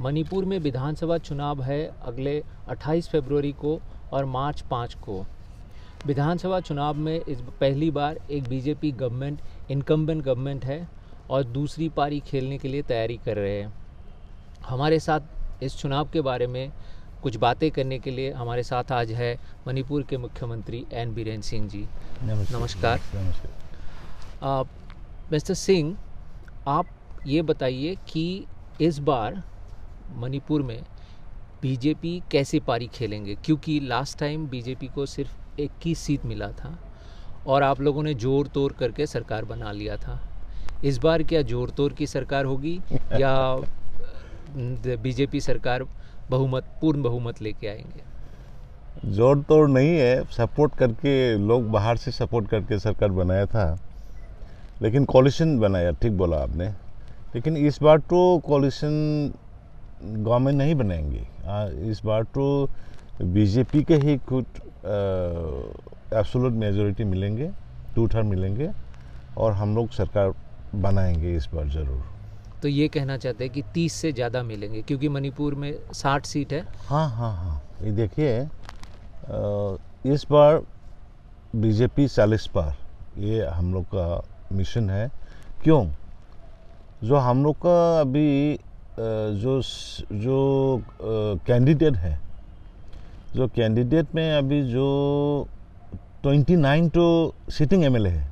मणिपुर में विधानसभा चुनाव है अगले 28 फरवरी को और मार्च 5 को। विधानसभा चुनाव में इस पहली बार एक बीजेपी गवर्नमेंट इनकम्बेंट गवर्नमेंट है और दूसरी पारी खेलने के लिए तैयारी कर रहे हैं। हमारे साथ इस चुनाव के बारे में कुछ बातें करने के लिए हमारे साथ आज है मणिपुर के मुख्यमंत्री एन बीरेन सिंह जी। नमस्कार। मिस्टर सिंह, आप ये बताइए कि इस बार मणिपुर में बीजेपी कैसे पारी खेलेंगे, क्योंकि लास्ट टाइम बीजेपी को सिर्फ 21 सीट मिला था और आप लोगों ने जोर तोड़ करके सरकार बना लिया था। इस बार क्या जोर तोड़ की सरकार होगी या बीजेपी सरकार पूर्ण बहुमत लेके आएंगे? जोर तोड़ नहीं है, सपोर्ट करके लोग बाहर से सपोर्ट करके सरकार बनाया था, लेकिन कॉलिशन बनाया। ठीक बोला आपने। लेकिन इस बार तो कॉलिशन गवर्नमेंट नहीं बनाएंगे। इस बार तो बीजेपी के ही कुछ एब्सोल्यूट मेजॉरिटी मिलेंगे, 2/3 मिलेंगे और हम लोग सरकार बनाएंगे इस बार ज़रूर। तो ये कहना चाहते हैं कि 30 से ज़्यादा मिलेंगे, क्योंकि मणिपुर में 60 सीट है। हाँ, ये देखिए, इस बार बीजेपी 40 पार, ये हम लोग का मिशन है। क्यों? जो हम लोग का अभी जो कैंडिडेट है, जो कैंडिडेट में अभी जो 29 तो सिटिंग एमएलए है,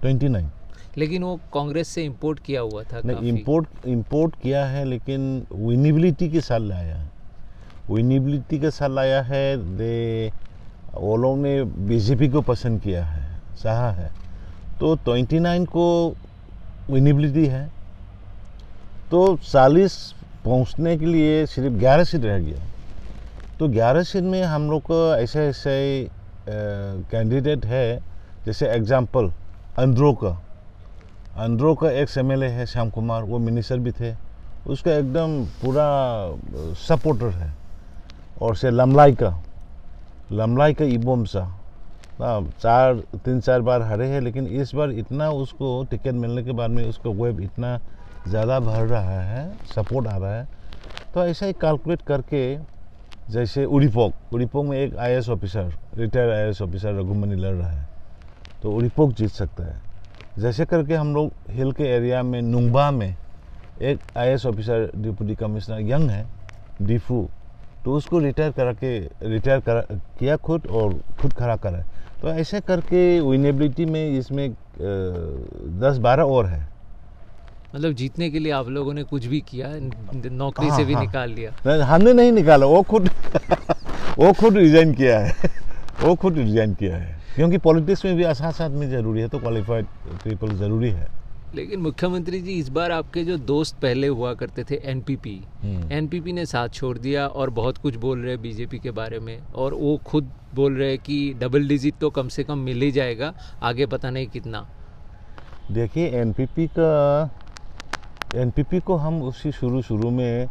29। लेकिन वो कांग्रेस से इंपोर्ट किया हुआ था। नहीं, इंपोर्ट किया है, लेकिन विनेबिलिटी के साथ लाया है। विनेबिलिटी के साथ लाया है। वो लोग ने बीजेपी को पसंद किया है, चाहा है। तो 29 को विनेबिलिटी है, तो 40 पहुंचने के लिए सिर्फ 11 सीट रह गया। तो 11 सीट में हम लोग को ऐसे कैंडिडेट है, जैसे एग्जाम्पल अंद्रो का एक्स एमएलए है श्याम कुमार, वो मिनिस्टर भी थे, उसका एकदम पूरा सपोर्टर है। और से लमलाई का इबोमसा 3-4 बार हारे हैं, लेकिन इस बार इतना उसको टिकट मिलने के बाद में उसका वेब इतना ज़्यादा बढ़ रहा है, सपोर्ट आ रहा है। तो ऐसा ही कैलकुलेट करके, जैसे उड़ीपोक में एक IAS officer, retired IAS officer Raghumani लड़ रहा है, तो उड़ीपोक जीत सकता है। जैसे करके हम लोग हिल के एरिया में नुंगबा में एक IAS officer deputy commissioner young है, डिफू, तो उसको रिटायर किया खुद और खुद खड़ा करा। तो ऐसे करके विनेबिलिटी में इसमें 10-12 और है। मतलब जीतने के लिए आप लोगों ने कुछ भी किया, नौकरी से भी निकाल लिया? हमने नहीं निकाला, वो खुद रिजाइन किया है। क्योंकि पॉलिटिक्स में भी साथ में ज़रूरी है, तो क्वालिफाइड पीपल ज़रूरी है। लेकिन मुख्यमंत्री जी, इस बार आपके जो दोस्त पहले हुआ करते थे एनपीपी ने साथ छोड़ दिया और बहुत कुछ बोल रहे हैं बीजेपी के बारे में, और वो खुद बोल रहे हैं कि डबल डिजिट तो कम से कम मिल ही जाएगा, आगे पता नहीं कितना। देखिए, एनपीपी को हम उसी शुरू में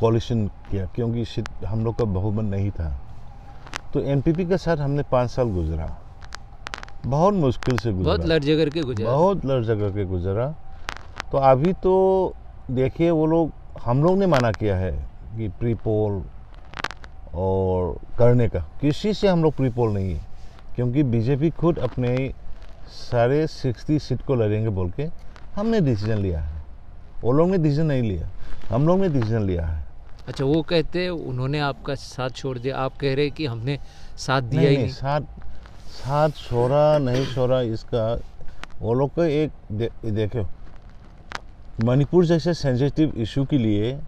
कॉलिशन किया, क्योंकि हम लोग का बहुमत नहीं था। तो एनपीपी के साथ हमने 5 साल गुजरा, बहुत मुश्किल से गुजरा, बहुत लड़ झगड़ के गुजरा। तो अभी तो देखिए, हम लोग ने मना किया है कि प्री पोल और करने का, किसी से हम लोग प्री पोल नहीं है, क्योंकि बीजेपी खुद अपने सारे 60 सीट को लड़ेंगे बोल के हमने डिसीजन लिया है। वो लोग ने डिसीजन नहीं लिया, हम लोग ने डिसीजन लिया है। अच्छा, वो कहते हैं उन्होंने आपका साथ छोड़ दिया, आप कह रहे हैं कि हमने साथ दिया ही नहीं। साथ छोड़ा नहीं छोड़ा, इसका वो लोग का एक देखो, मणिपुर जैसे सेंसिटिव इशू के लिए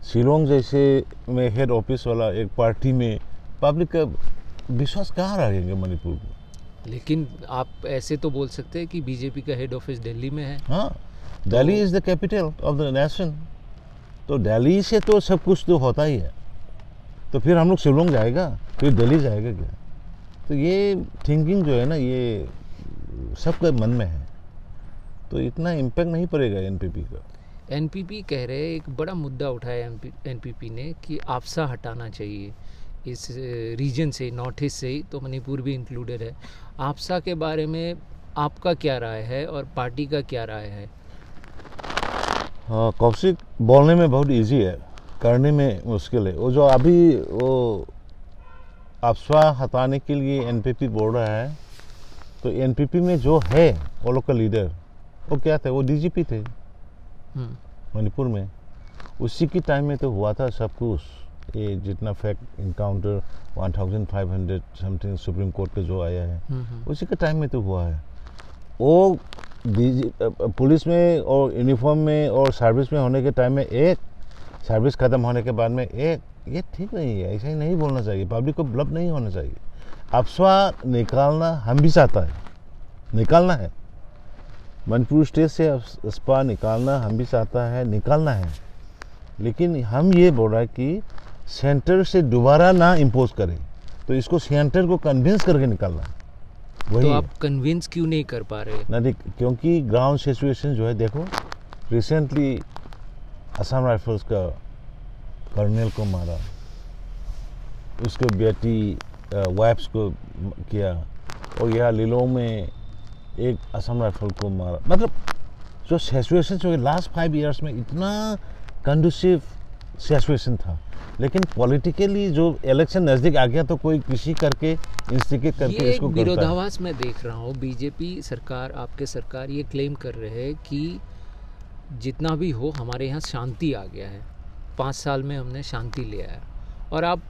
शिलोंग जैसे में हेड ऑफिस वाला एक पार्टी में पब्लिक का विश्वास कहाँ रहेंगे मणिपुर को? लेकिन आप ऐसे तो बोल सकते हैं कि बीजेपी का हेड ऑफिस दिल्ली में है। हाँ, Delhi is the capital of the nation, तो दिल्ली से तो सब कुछ तो होता ही है। तो फिर हम लोग शिलोंग जाएगा, फिर दिल्ली जाएगा क्या? तो ये थिंकिंग जो है ना, ये सबके मन में है, तो इतना इम्पैक्ट नहीं पड़ेगा एनपीपी का। एनपीपी कह रहे हैं, एक बड़ा मुद्दा उठाया एनपीपी ने कि आपसा हटाना चाहिए इस रीजन से, नॉर्थ ईस्ट से ही, तो मणिपुर भी इंक्लूडेड है। आपसा के बारे में आपका क्या राय है और पार्टी का क्या राय है? हाँ, कौशिक बोलने में बहुत इजी है, करने में मुश्किल है। वो जो अभी वो अफवाह हटाने के लिए एनपीपी बोल रहा है, तो एनपीपी में जो है वो लोग का लीडर, वो क्या थे, वो डीजीपी थे मणिपुर में। उसी की टाइम में तो हुआ था सब कुछ, ये जितना fact encounter 1500 something supreme court का जो आया है, उसी के टाइम में तो हुआ है। वो पुलिस में और यूनिफॉर्म में और सर्विस में होने के टाइम में एक, सर्विस ख़त्म होने के बाद में एक, ये ठीक नहीं है, ऐसा ही नहीं बोलना चाहिए, पब्लिक को ब्लब नहीं होना चाहिए। अफवाह निकालना हम भी चाहता है, निकालना है, मणिपुर स्टेट से अफवाह निकालना हम भी चाहता है, निकालना है, लेकिन हम ये बोल रहा है कि सेंटर से दोबारा ना इम्पोज करे, तो इसको सेंटर को कन्विंस करके निकालना। तो आप कन्विंस क्यों नहीं कर पा रहे? नहीं, क्योंकि ग्राउंड सिचुएशन जो है, देखो रिसेंटली असम राइफल्स का कर्नल को मारा, उसके बेटी वाइफ्स को किया, और यहाँ लिलो में एक असम राइफल को मारा। मतलब जो सिचुएशन जो लास्ट 5 इयर्स में इतना कंडूसिव सिचुएशन था, लेकिन पॉलिटिकली जो इलेक्शन नज़दीक आ गया तो कोई किसी करके इंस्टिगेट करके ये इसको एक करता है। विरोधाभास मैं देख रहा हूँ। बीजेपी सरकार, आपके सरकार ये क्लेम कर रहे हैं कि जितना भी हो हमारे यहाँ शांति आ गया है, 5 साल में हमने शांति ले आया, और आप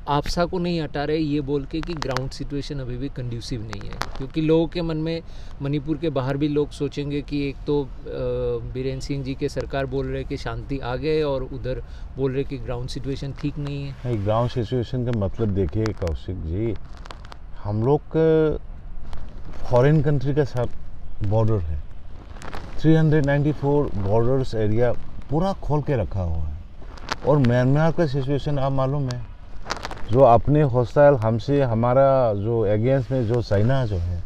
आपसा को नहीं हटा रहे ये बोल के कि ग्राउंड सिचुएशन अभी भी कंड्यूसिव नहीं है। क्योंकि लोगों के मन में, मणिपुर के बाहर भी लोग सोचेंगे कि एक तो बीरेन सिंह जी के सरकार बोल रहे कि शांति आ गए, और उधर बोल रहे कि ग्राउंड सिचुएशन ठीक नहीं है। नहीं, ग्राउंड सिचुएशन का मतलब देखिए कौशिक जी, हम लोग का फॉरेन कंट्री के साथ बॉर्डर है, 394 बॉर्डर्स एरिया पूरा खोल के रखा हुआ है। और म्यांमार का सिचुएशन आप मालूम है, जो अपने हॉस्टाइल हमसे, हमारा जो अगेंस्ट में जो चाइना जो है,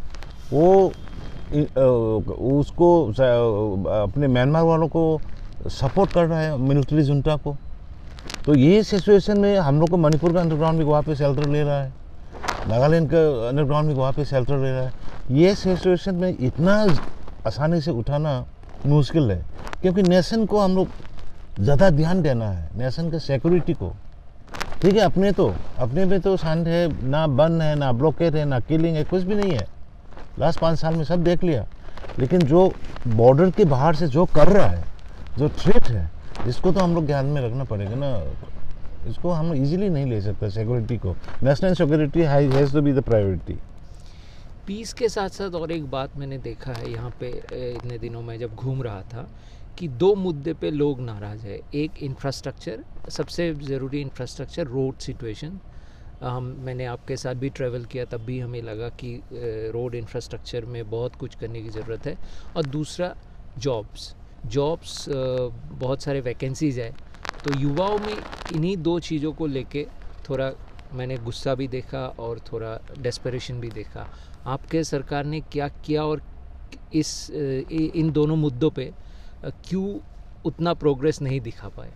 वो उसको अपने म्यांमार वालों को सपोर्ट कर रहा है, मिलिट्री जुंटा को। तो ये सिचुएशन में हम लोग को मणिपुर का अंडरग्राउंड भी वहाँ पे शेल्टर ले रहा है, नागालैंड का अंडरग्राउंड भी वहाँ पे शेल्टर ले रहा है। ये सिचुएशन में इतना आसानी से उठाना मुश्किल है, क्योंकि नेशन को हम लोग ज़्यादा ध्यान देना है, नेशन के सिक्योरिटी को। ठीक है, अपने में तो शांत है, ना बंद है, ना ब्लॉकेट है, ना किलिंग है, कुछ भी नहीं है। लास्ट 5 साल में सब देख लिया। लेकिन जो बॉर्डर के बाहर से जो कर रहा है, जो थ्रेट है, इसको तो हम लोग ध्यान में रखना पड़ेगा ना। इसको हम इजीली नहीं ले सकते सिक्योरिटी को। National security has to be the priority. Peace के साथ साथ और एक बात मैंने देखा है यहाँ पे इतने दिनों में जब घूम रहा था, कि 2 मुद्दे पे लोग नाराज़ है। एक इंफ्रास्ट्रक्चर, सबसे ज़रूरी इंफ्रास्ट्रक्चर, रोड सिचुएशन। मैंने आपके साथ भी ट्रैवल किया, तब भी हमें लगा कि रोड इंफ्रास्ट्रक्चर में बहुत कुछ करने की ज़रूरत है। और दूसरा जॉब्स, बहुत सारे वैकेंसीज़ है। तो युवाओं में इन्हीं 2 चीज़ों को लेके थोड़ा मैंने गुस्सा भी देखा और थोड़ा डेस्परेशन भी देखा। आपके सरकार ने क्या किया, और इन दोनों मुद्दों पे क्यों उतना प्रोग्रेस नहीं दिखा पाए?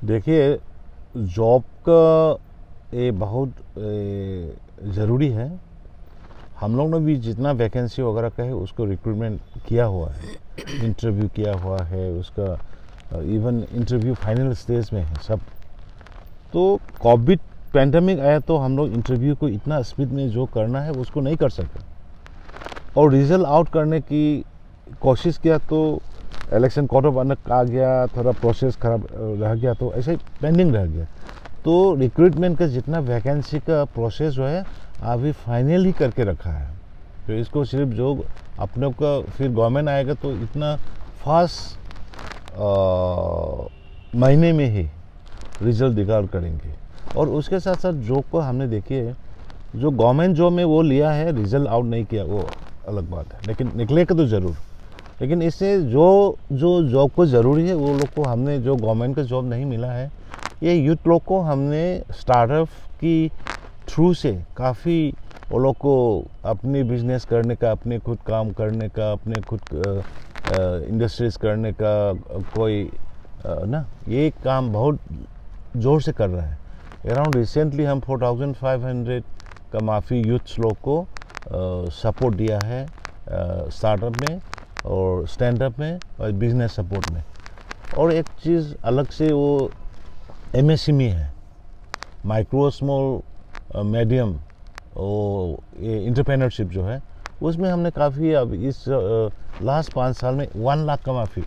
देखिए, जॉब का ये बहुत ज़रूरी है। हम लोग ने भी जितना वैकेंसी वगैरह का है उसको रिक्रूटमेंट किया हुआ है, इंटरव्यू किया हुआ है, उसका इवन इंटरव्यू फाइनल स्टेज में है सब। तो कोविड पैंडमिक आया तो हम लोग इंटरव्यू को इतना स्पीड में जो करना है उसको नहीं कर सके, और रिजल्ट आउट करने की कोशिश किया तो इलेक्शन कोड ऑफ कंडक्ट आ गया, थोड़ा प्रोसेस खराब रह गया, तो ऐसे पेंडिंग रह गया। तो रिक्रूटमेंट का जितना वैकेंसी का प्रोसेस जो है अभी फाइनल ही करके रखा है। तो इसको सिर्फ जो अपने का फिर गवर्नमेंट आएगा तो इतना फास्ट महीने में ही रिजल्ट डिक्लेयर करेंगे। और उसके साथ साथ जॉब को हमने देखिए, जो गवर्नमेंट जॉब में वो लिया है, रिजल्ट आउट नहीं किया, वो अलग बात है, लेकिन निकलेगा तो ज़रूर। लेकिन इससे जो जॉब को ज़रूरी है वो लोग को हमने, जो गवर्नमेंट का जॉब नहीं मिला है, ये यूथ लोग को हमने स्टार्टअप की थ्रू से काफ़ी वो लोग को अपनी बिजनेस करने का, अपने खुद काम करने का, अपने खुद इंडस्ट्रीज करने का कोई ना, ये काम बहुत ज़ोर से कर रहा है। अराउंड रिसेंटली हम 4500 का माफ़ी यूथ्स लोग को सपोर्ट दिया है स्टार्टअप में और स्टैंड अप में और बिजनेस सपोर्ट में। और एक चीज़ अलग से वो MSME है, माइक्रो स्मॉल मीडियम और ये इंटरप्रेन्योरशिप जो है, उसमें हमने काफ़ी अब इस लास्ट 5 साल में 1 लाख का माफ़ी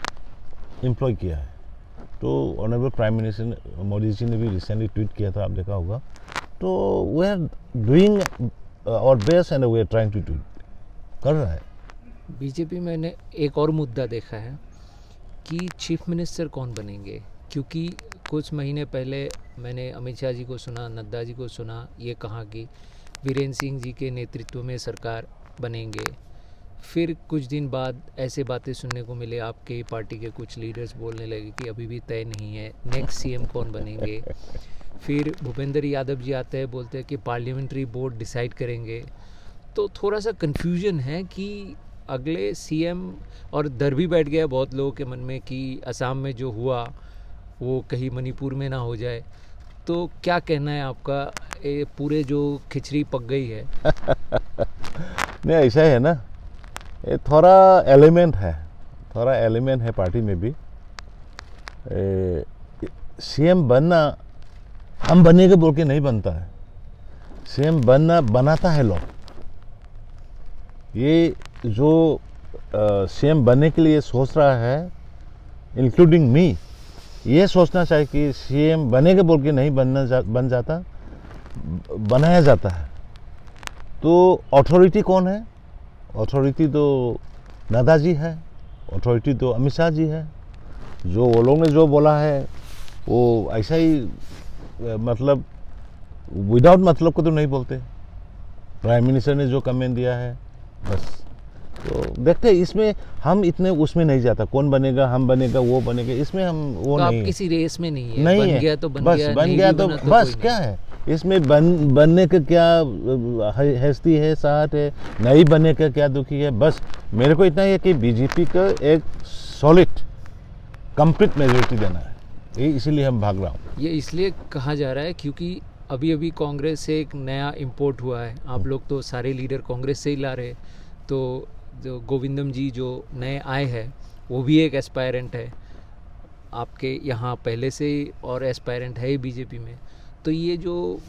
एम्प्लॉय किया है। तो honourable prime minister Modi ji ने भी रिसेंटली ट्वीट किया था, आप देखा होगा। तो we are doing our best and we are trying to do, कर रहा है। बीजेपी में मैंने एक और मुद्दा देखा है कि चीफ मिनिस्टर कौन बनेंगे, क्योंकि कुछ महीने पहले मैंने अमित शाह जी को सुना, नड्डा जी को सुना, ये कहा कि वीरेंद्र सिंह जी के नेतृत्व में सरकार बनेंगे। फिर कुछ दिन बाद ऐसे बातें सुनने को मिले, आपके पार्टी के कुछ लीडर्स बोलने लगे कि अभी भी तय नहीं है नेक्स्ट सीएम कौन बनेंगे। फिर भूपेंद्र यादव जी आते हैं, बोलते हैं कि पार्लियामेंट्री बोर्ड डिसाइड करेंगे। तो थोड़ा सा कन्फ्यूजन है कि अगले सीएम, और डर भी बैठ गया बहुत लोगों के मन में कि असम में जो हुआ वो कहीं मणिपुर में ना हो जाए। तो क्या कहना है आपका, ये पूरे जो खिचड़ी पक गई है? नहीं, ऐसा है ना, ये थोड़ा एलिमेंट है पार्टी में भी। सीएम बनना हम बनेंगे बोल के नहीं बनता है, सीएम बनाता है लोग। ये जो सीएम बनने के लिए सोच रहा है, इंक्लूडिंग मी, ये सोचना चाहिए कि सीएम बनेंगे बोल के नहीं बन जाता, बनाया जाता है। तो अथॉरिटी कौन है? अथॉरिटी तो नड्डा जी है, अथॉरिटी तो अमित शाह जी है। जो वो लोग ने जो बोला है वो ऐसा ही, मतलब विदाउट मतलब को तो नहीं बोलते। प्राइम मिनिस्टर ने जो कमेंट दिया है बस, तो देखते हैं। इसमें हम इतने उसमें नहीं जाता, कौन बनेगा, हम बनेगा, वो बनेगा, इसमें हम वो तो नहीं आप है। किसी रेस में नहीं है, नहीं बन है, गया तो बन बस गया, बन नहीं गया भी तो बना बस, कोई क्या है इसमें बनने का क्या हैस्ती है, साथ है, नहीं बनने का क्या दुखी है। बस मेरे को इतना ही है कि बीजेपी का एक सॉलिड कंप्लीट मेजोरिटी देना है, ये इसीलिए हम भाग रहा हूँ। ये इसलिए कहा जा रहा है क्योंकि अभी अभी कांग्रेस से एक नया इंपोर्ट हुआ है। आप लोग तो सारे लीडर कांग्रेस से ही ला रहे, तो जो गोविंदम जी जो नए आए हैं वो भी एक एस्पायरेंट है आपके यहाँ पहले से ही, और एस्पायरेंट है ही बीजेपी में। तो ये जो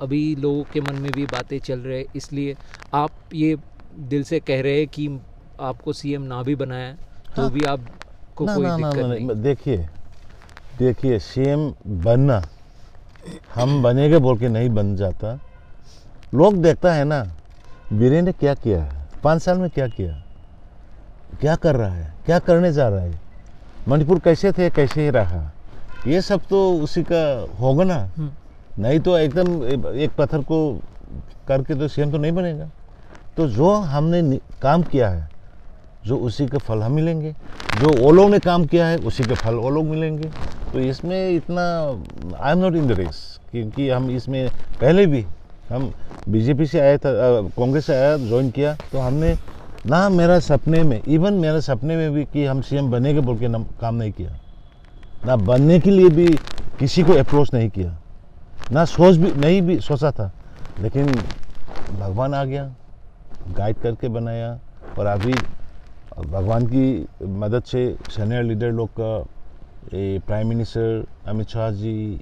अभी लोगों के मन में भी बातें चल रहे, इसलिए आप ये दिल से कह रहे हैं कि आपको सीएम ना भी बनाया तो हाँ। भी आपको ना कोई ना ना दिक्कत ना, नहीं? देखिए सीएम बनना हम बनेंगे बोल के नहीं बन जाता। लोग देखता है ना, वीरेंद्र ने क्या किया है 5 साल में, क्या किया, क्या कर रहा है, क्या करने जा रहा है, मणिपुर कैसे थे कैसे ही रहा, ये सब तो उसी का होगा ना। नहीं तो एकदम एक पत्थर को करके तो सीएम तो नहीं बनेगा। तो जो हमने काम किया है, जो उसी के फल हम मिलेंगे, जो वो लोग ने काम किया है उसी के फल वो लोग मिलेंगे। तो इसमें इतना I am not in the race, क्योंकि हम इसमें पहले भी हम बीजेपी से आया था, कांग्रेस से आया, ज्वाइन किया, तो हमने ना मेरा सपने में, इवन मेरे सपने में भी कि हम सीएम बनेंगे बोल के काम नहीं किया, ना बनने के लिए भी किसी को अप्रोच नहीं किया, ना नहीं भी सोचा था। लेकिन भगवान आ गया, गाइड करके बनाया। और अभी भगवान की मदद से सीनियर लीडर लोग का, प्राइम मिनिस्टर अमित शाह जी,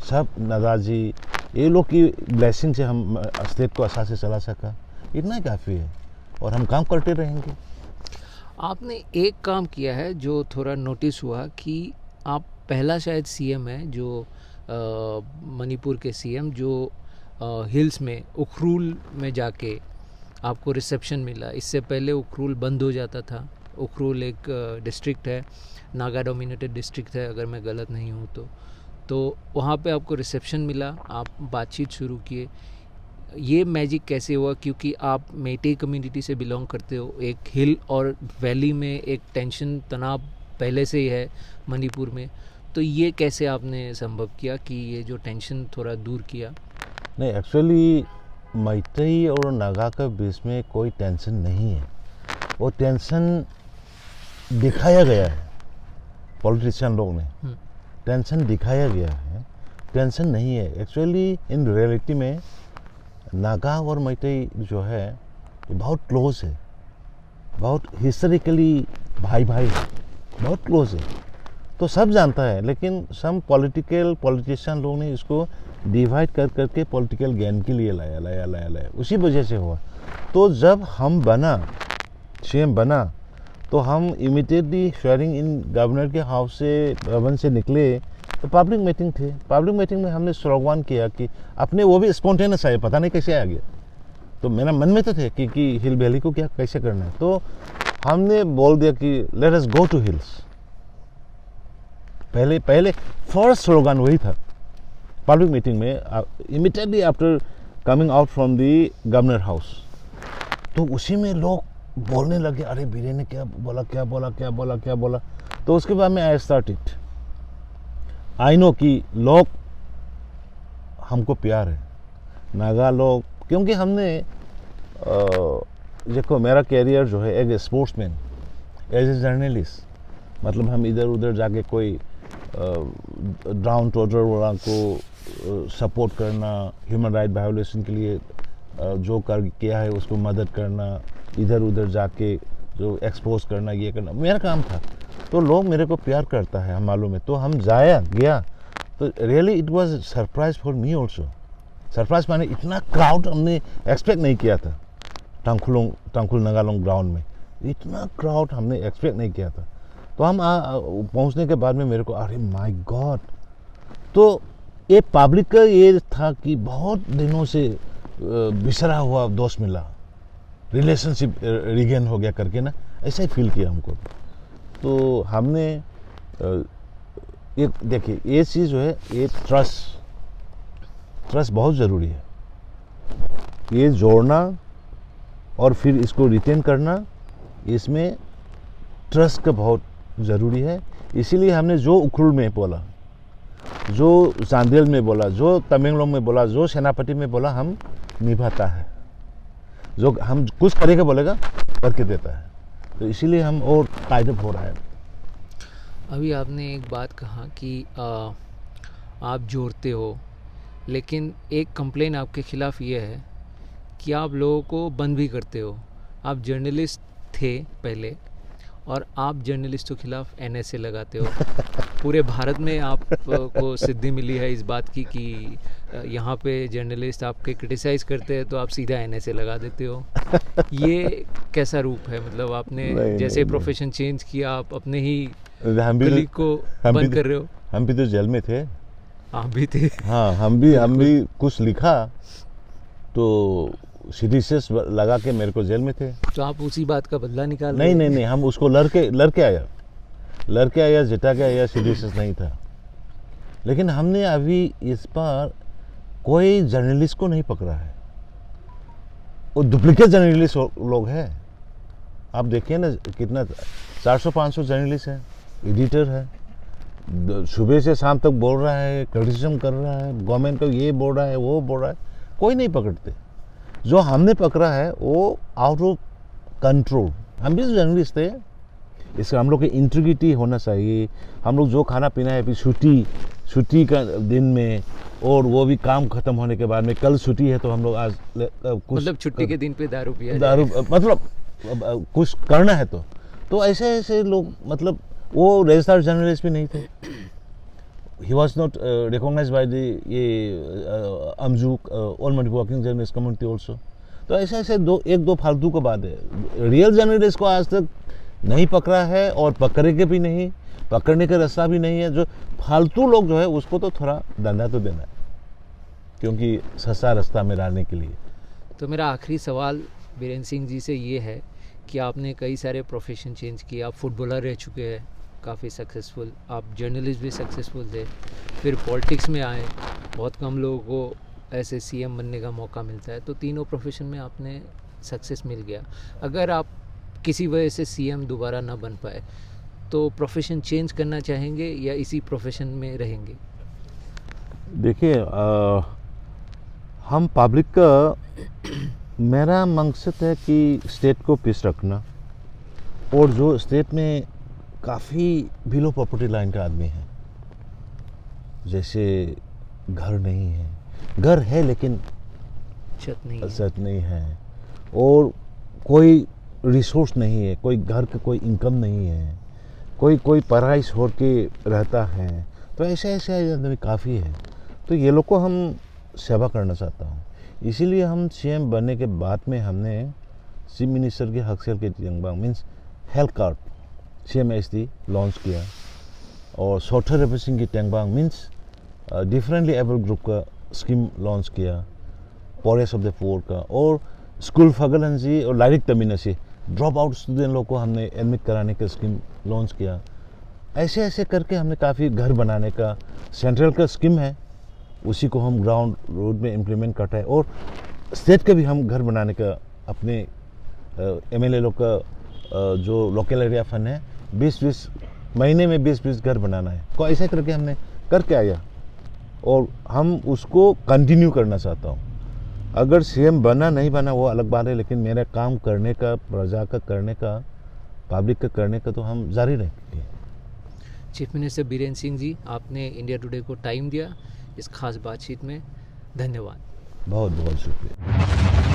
सब नड्डा जी, ये लोग की ब्लेसिंग से हम स्टेट को अच्छा से चला सका, इतना ही काफ़ी है। और हम काम करते रहेंगे। आपने एक काम किया है जो थोड़ा नोटिस हुआ कि आप पहला शायद सीएम है जो मणिपुर के सीएम जो हिल्स में उखरूल में जाके आपको रिसेप्शन मिला। इससे पहले उखरूल बंद हो जाता था। उखरूल एक डिस्ट्रिक्ट है, नागा डोमिनेटेड डिस्ट्रिक्ट है अगर मैं गलत नहीं हूँ तो वहाँ पे आपको रिसेप्शन मिला, आप बातचीत शुरू किए। ये मैजिक कैसे हुआ, क्योंकि आप मेटे कम्युनिटी से बिलोंग करते हो। एक हिल और वैली में एक टेंशन तनाव पहले से ही है मणिपुर में, तो ये कैसे आपने संभव किया कि ये जो टेंशन थोड़ा दूर किया? नहीं, एक्चुअली मैतेई और नागा के बीच में कोई टेंशन नहीं है। वो टेंशन दिखाया गया है, पॉलिटिशियन लोग ने टेंशन दिखाया गया है, टेंशन नहीं है। एक्चुअली इन रियलिटी में नागा और मैतेई जो है बहुत क्लोज है, बहुत हिस्टोरिकली भाई भाई है, बहुत क्लोज है। तो सब जानता है, लेकिन सम पॉलिटिशियन लोग ने इसको डिवाइड कर करके पॉलिटिकल गेन के लिए लाया, उसी वजह से हुआ। तो जब हम सीएम बना तो हम इमीडिएटली शेयरिंग इन गवर्नर के हाउस से, भवन से निकले तो पब्लिक मीटिंग थे। पब्लिक मीटिंग में हमने स्लोगन किया कि अपने, वो भी स्पॉन्टेनियस आए, पता नहीं कैसे आ गया, तो मेरा मन में तो थे कि हिल वैली को क्या कैसे करना है। तो हमने बोल दिया कि let us go to hills. पहले फर्स्ट स्लोगन वही था पब्लिक मीटिंग में, immediately after coming out from the governor house. तो उसी में लोग बोलने लगे, अरे बीरे ने क्या बोला। तो उसके बाद में आई स्टार्टेड, आई नो कि लोग हमको प्यार है, नागा लोग, क्योंकि हमने देखो मेरा कैरियर जो है as a sportsman, as a journalist, मतलब हम इधर उधर जाके कोई डाउन टोडर वाला को सपोर्ट करना, ह्यूमन राइट वायोलेशन के लिए जो किया है उसको मदद करना, इधर उधर जाके जो एक्सपोज करना, ये करना मेरा काम था। तो लोग मेरे को प्यार करता है, हम मालूम है। तो हम गया तो really it was surprise for me also. Surprise माने इतना क्राउड हमने एक्सपेक्ट नहीं किया था। टांगखुल नगालोंग ग्राउंड में इतना क्राउड हमने एक्सपेक्ट नहीं किया था। तो हम पहुंचने के बाद में मेरे को अरे माय गॉड। तो ये पब्लिक का ये था कि बहुत दिनों से बिसरा हुआ दोस्त मिला, रिलेशनशिप रिगेन हो गया करके ना, ऐसा ही फील किया हमको। तो हमने ये देखिए, ये चीज़ जो है, ये ट्रस्ट बहुत ज़रूरी है। ये जोड़ना और फिर इसको रिटेन करना, इसमें ट्रस्ट का बहुत ज़रूरी है। इसीलिए हमने जो उखरुल में बोला, जो चांदेल में बोला, जो तमेंगलोंग में बोला, जो सेनापति में बोला, हम निभाता है। जो हम कुछ करेगा बोलेगा करके देता है। तो इसीलिए हम और टाइड अप हो रहा है। अभी आपने एक बात कहा कि आप जोड़ते हो, लेकिन एक कंप्लेन आपके ख़िलाफ़ ये है कि आप लोगों को बंद भी करते हो। आप जर्नलिस्ट थे पहले, और आप जर्नलिस्टों के खिलाफ NSA लगाते हो। पूरे भारत में आपको सिद्धि मिली है इस बात की कि यहाँ पे जर्नलिस्ट आपके क्रिटिसाइज़ करते हैं तो आप सीधा NSA लगा देते हो। ये कैसा रूप है? मतलब आपने जैसे प्रोफेशन चेंज किया, आप अपने ही कलीग को बंद कर रहे हो। हम भी तो जेल में थे। आप भी थे? हाँ, हम भी कुछ लिखा तो सीरीसेस लगा के मेरे को जेल में थे। तो आप उसी बात का बदला निकाल? नहीं, हम उसको लड़के आया, जिता के आया, सीरीसेस नहीं था। लेकिन हमने अभी इस बार कोई जर्नलिस्ट को नहीं पकड़ा है। वो डुप्लीकेट जर्नलिस्ट लोग हैं। आप देखिए ना, कितना 400-500 जर्नलिस्ट है, एडिटर है, सुबह से शाम तक बोल रहा है, क्रिटिसिज्म कर रहा है, गवर्नमेंट को ये बोल रहा है, वो बोल रहा है, कोई नहीं पकड़ते। जो हमने पकड़ा है वो आउट ऑफ कंट्रोल। हम भी जर्नलिस्ट थे, इसका हम लोग की इंटीग्रिटी होना चाहिए। हम लोग जो खाना पीना है, फिर छुट्टी का दिन में, और वो भी काम खत्म होने के बाद में, कल छुट्टी है तो हम लोग आज कुछ, मतलब छुट्टी के दिन पे दारू पिया, मतलब कुछ करना है तो ऐसे लोग, मतलब वो रजिस्टर्ड जर्नलिस्ट भी नहीं थे। He was not recognized by the अमजूक all multi working journalist community also. तो ऐसे एक दो फालतू का बात है। रियल जर्नलिस्ट को आज तक नहीं पकड़ा है, और पकड़ेंगे भी नहीं, पकड़ने का रास्ता भी नहीं है। जो फालतू लोग जो है उसको तो थोड़ा दंडा तो देना है, क्योंकि सस्ता रास्ता में डालने के लिए। तो मेरा आखिरी सवाल बीरेन्द्र सिंह जी से ये है कि आपने कई सारे प्रोफेशन चेंज किए। आप फुटबॉलर रह चुके हैं, काफ़ी सक्सेसफुल, आप जर्नलिस्ट भी सक्सेसफुल थे, फिर पॉलिटिक्स में आए। बहुत कम लोगों को ऐसे CM बनने का मौका मिलता है। तो तीनों प्रोफेशन में आपने सक्सेस मिल गया। अगर आप किसी वजह से CM दोबारा ना बन पाए तो प्रोफेशन चेंज करना चाहेंगे या इसी प्रोफेशन में रहेंगे? देखिए, हम पब्लिक का, मेरा मकसद है कि स्टेट को पीस रखना, और जो स्टेट में काफ़ी बिलो प्रॉपर्टी लाइन का आदमी है, जैसे घर नहीं है, घर है लेकिन छत नहीं है, और कोई रिसोर्स नहीं है, कोई घर का कोई इनकम नहीं है, कोई कोई पढ़ाई छोड़ के रहता है, तो ऐसे ऐसे आदमी काफ़ी है। तो ये लोग को हम सेवा करना चाहता हूँ, इसीलिए हम सीएम बनने के बाद में हमने चीफ मिनिस्टर के हकसेल के टेंगबांग means health card CMSD launch किया, और सोटर रेफरेंसिंग की टेंगबांग मीन्स डिफरेंटली एबल ग्रुप का स्कीम लॉन्च किया, पोरेस ऑफ द पोर का, और स्कूल फगलंजी और लाइरिक तमीना से ड्रॉप आउट स्टूडेंट लोग को हमने एडमिट कराने का स्कीम लॉन्च किया। ऐसे ऐसे करके हमने काफ़ी घर बनाने का सेंट्रल का स्कीम है, उसी को हम ग्राउंड रोड में इम्प्लीमेंट करते हैं, और स्टेट का भी हम घर बनाने का अपने MLA लोग का जो लोकल एरिया फंड है 20-20 महीने में 20-20 घर बनाना है, तो ऐसा करके हमने करके आया, और हम उसको कंटिन्यू करना चाहता हूँ। अगर CM बना नहीं बना वो अलग बात है, लेकिन मेरा काम करने का, प्रजा का करने का, पब्लिक का करने का तो हम जारी रखेंगे। चीफ मिनिस्टर बीरेन सिंह जी, आपने इंडिया टुडे को टाइम दिया इस खास बातचीत में, धन्यवाद। बहुत बहुत शुक्रिया।